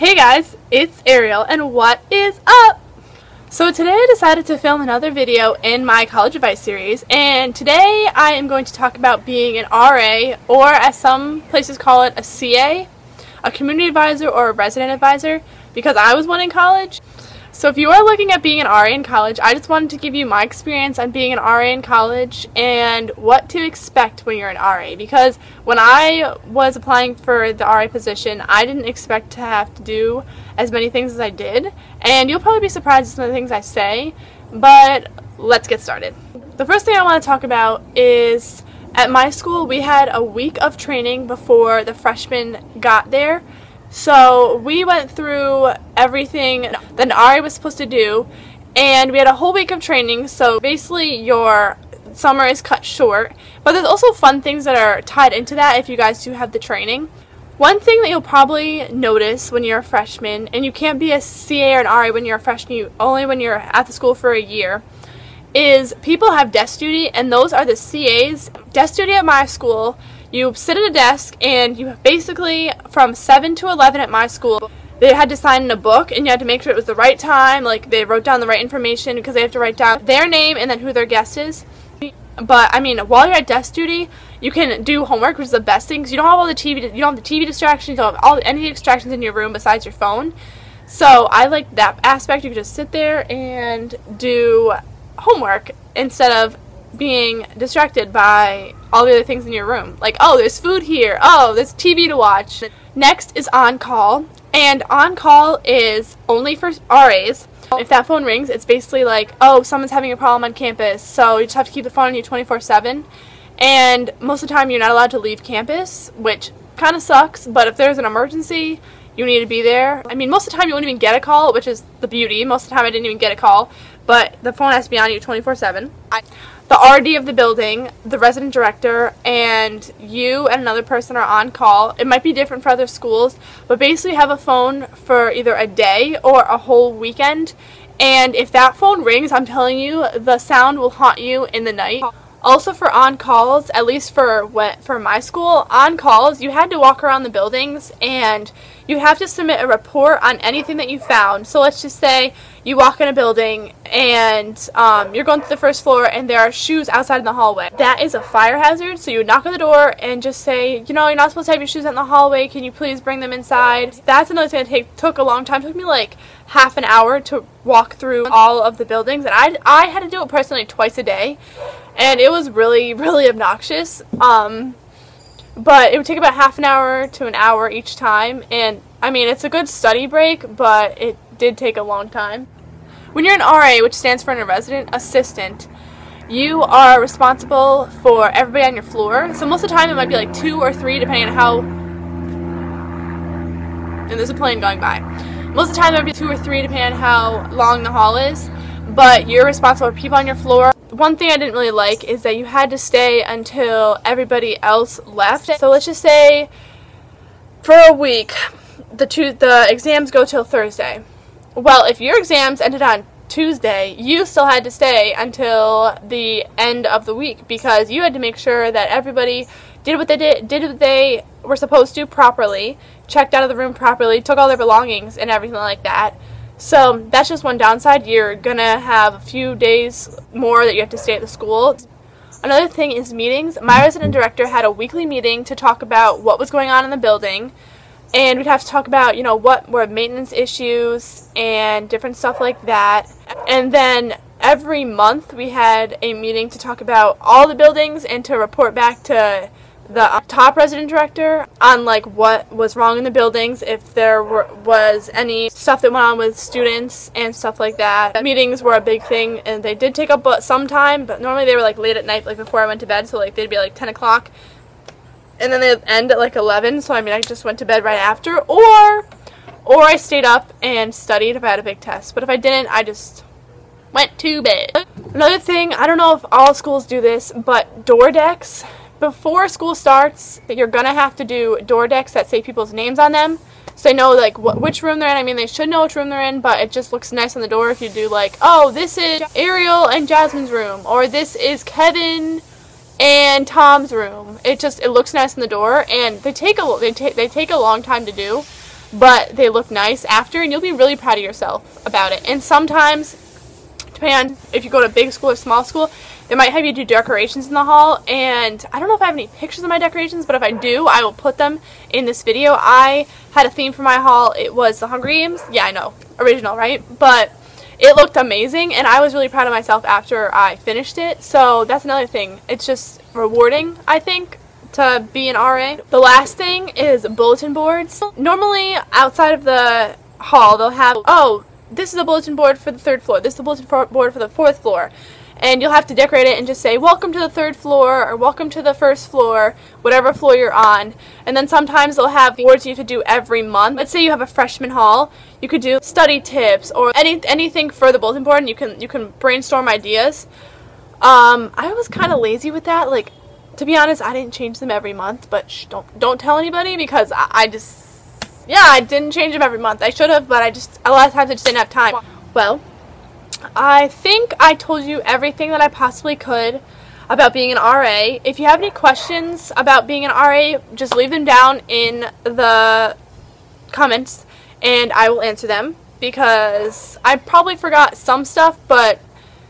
Hey guys, it's Ariel, and what is up? So today I decided to film another video in my college advice series, and today I am going to talk about being an RA, or as some places call it, a CA, a community advisor or a resident advisor, because I was one in college. So if you are looking at being an RA in college, I just wanted to give you my experience on being an RA in college and what to expect when you're an RA. Because when I was applying for the RA position, I didn't expect to have to do as many things as I did. And you'll probably be surprised at some of the things I say, but let's get started. The first thing I want to talk about is at my school we had a week of training before the freshmen got there. So we went through everything that an RA was supposed to do, and we had a whole week of training, so basically your summer is cut short. But there's also fun things that are tied into that if you guys do have the training. One thing that you'll probably notice when you're a freshman, and you can't be a CA or an RA when you're a freshman, only when you're at the school for a year, is people have desk duty, and those are the CAs. Desk duty at my school, you sit at a desk, and you basically, from 7 to 11 at my school, they had to sign in a book, and you had to make sure it was the right time, like they wrote down the right information, because they have to write down their name and then who their guest is. But, I mean, while you're at desk duty, you can do homework, which is the best thing, because you don't have all the TV, you don't have the TV distractions, you don't have any distractions in your room besides your phone. So, I like that aspect. You can just sit there and do homework instead of being distracted by all the other things in your room. Like, oh, there's food here. Oh, there's TV to watch. Next is on-call. And on-call is only for RAs. If that phone rings, it's basically like, oh, someone's having a problem on campus, so you just have to keep the phone on you 24/7. And most of the time, you're not allowed to leave campus, which kind of sucks. But if there's an emergency, you need to be there. I mean, most of the time, you won't even get a call, which is the beauty. Most of the time, I didn't even get a call. But the phone has to be on you 24/7. The RD of the building, the resident director, and you and another person are on call. It might be different for other schools, but basically you have a phone for either a day or a whole weekend. And if that phone rings, I'm telling you, the sound will haunt you in the night. Also for on-calls, at least for my school, on-calls, you had to walk around the buildings and you have to submit a report on anything that you found. So let's just say you walk in a building and you're going to the first floor and there are shoes outside in the hallway. That is a fire hazard, so you would knock on the door and just say, you know, you're not supposed to have your shoes out in the hallway, can you please bring them inside? That's another thing that took a long time. It took me like half an hour to walk through all of the buildings, and I had to do it personally twice a day. And it was really, really obnoxious. But it would take about half an hour to an hour each time. And, I mean, it's a good study break, but it did take a long time. When you're an RA, which stands for a resident assistant, you are responsible for everybody on your floor. So most of the time it might be like 2 or 3, depending on how... And there's a plane going by. Most of the time it might be 2 or 3, depending on how long the hall is. But you're responsible for people on your floor. One thing I didn't really like is that you had to stay until everybody else left. So let's just say for a week, the exams go till Thursday. Well, if your exams ended on Tuesday, you still had to stay until the end of the week because you had to make sure that everybody did what they were supposed to properly, checked out of the room properly, took all their belongings and everything like that. So that's just one downside. You're gonna have a few days more that you have to stay at the school. Another thing is meetings. My resident director had a weekly meeting to talk about what was going on in the building, and we'd have to talk about, you know, what were maintenance issues and different stuff like that. And then every month we had a meeting to talk about all the buildings and to report back to the top resident director on like what was wrong in the buildings, if there was any stuff that went on with students and stuff like that. Meetings were a big thing, and they did take up some time, but normally they were like late at night, like before I went to bed, so like they'd be like 10 o'clock and then they'd end at like 11, so I mean I just went to bed right after, or I stayed up and studied if I had a big test, but if I didn't, I just went to bed. Another thing, I don't know if all schools do this, but door decks. Before school starts, you're going to have to do door decks that say people's names on them, so they know like which room they're in. I mean, they should know which room they're in, but it just looks nice on the door if you do like, oh, this is Ariel and Jasmine's room, or this is Kevin and Tom's room. It looks nice on the door, and they take a long time to do. but they look nice after, and you'll be really proud of yourself about it. And sometimes, depending on if you go to big school or small school, they might have you do decorations in the hall, and I don't know if I have any pictures of my decorations, but if I do, I will put them in this video. I had a theme for my hall. It was the Hunger Games. Yeah, I know. Original, right? But it looked amazing, and I was really proud of myself after I finished it. So that's another thing. It's just rewarding, I think, to be an RA. The last thing is bulletin boards. Normally, outside of the hall, they'll have, oh, this is a bulletin board for the 3rd floor. This is a bulletin board for the 4th floor. And you'll have to decorate it and just say, welcome to the 3rd floor, or welcome to the 1st floor, whatever floor you're on. And then sometimes they'll have boards you have to do every month. Let's say you have a freshman hall, you could do study tips or anything for the bulletin board, and you can brainstorm ideas. I was kind of lazy with that. Like, to be honest, I didn't change them every month, but don't tell anybody, because I didn't change them every month. I should have, but a lot of times I just didn't have time. Well, I think I told you everything that I possibly could about being an RA. If you have any questions about being an RA, just leave them down in the comments and I will answer them, because I probably forgot some stuff, but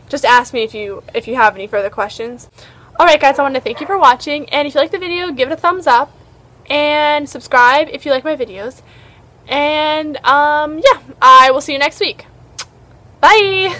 just ask me if you have any further questions. Alright guys, I want to thank you for watching, and if you like the video, give it a thumbs up and subscribe if you like my videos. And yeah, I will see you next week. Bye!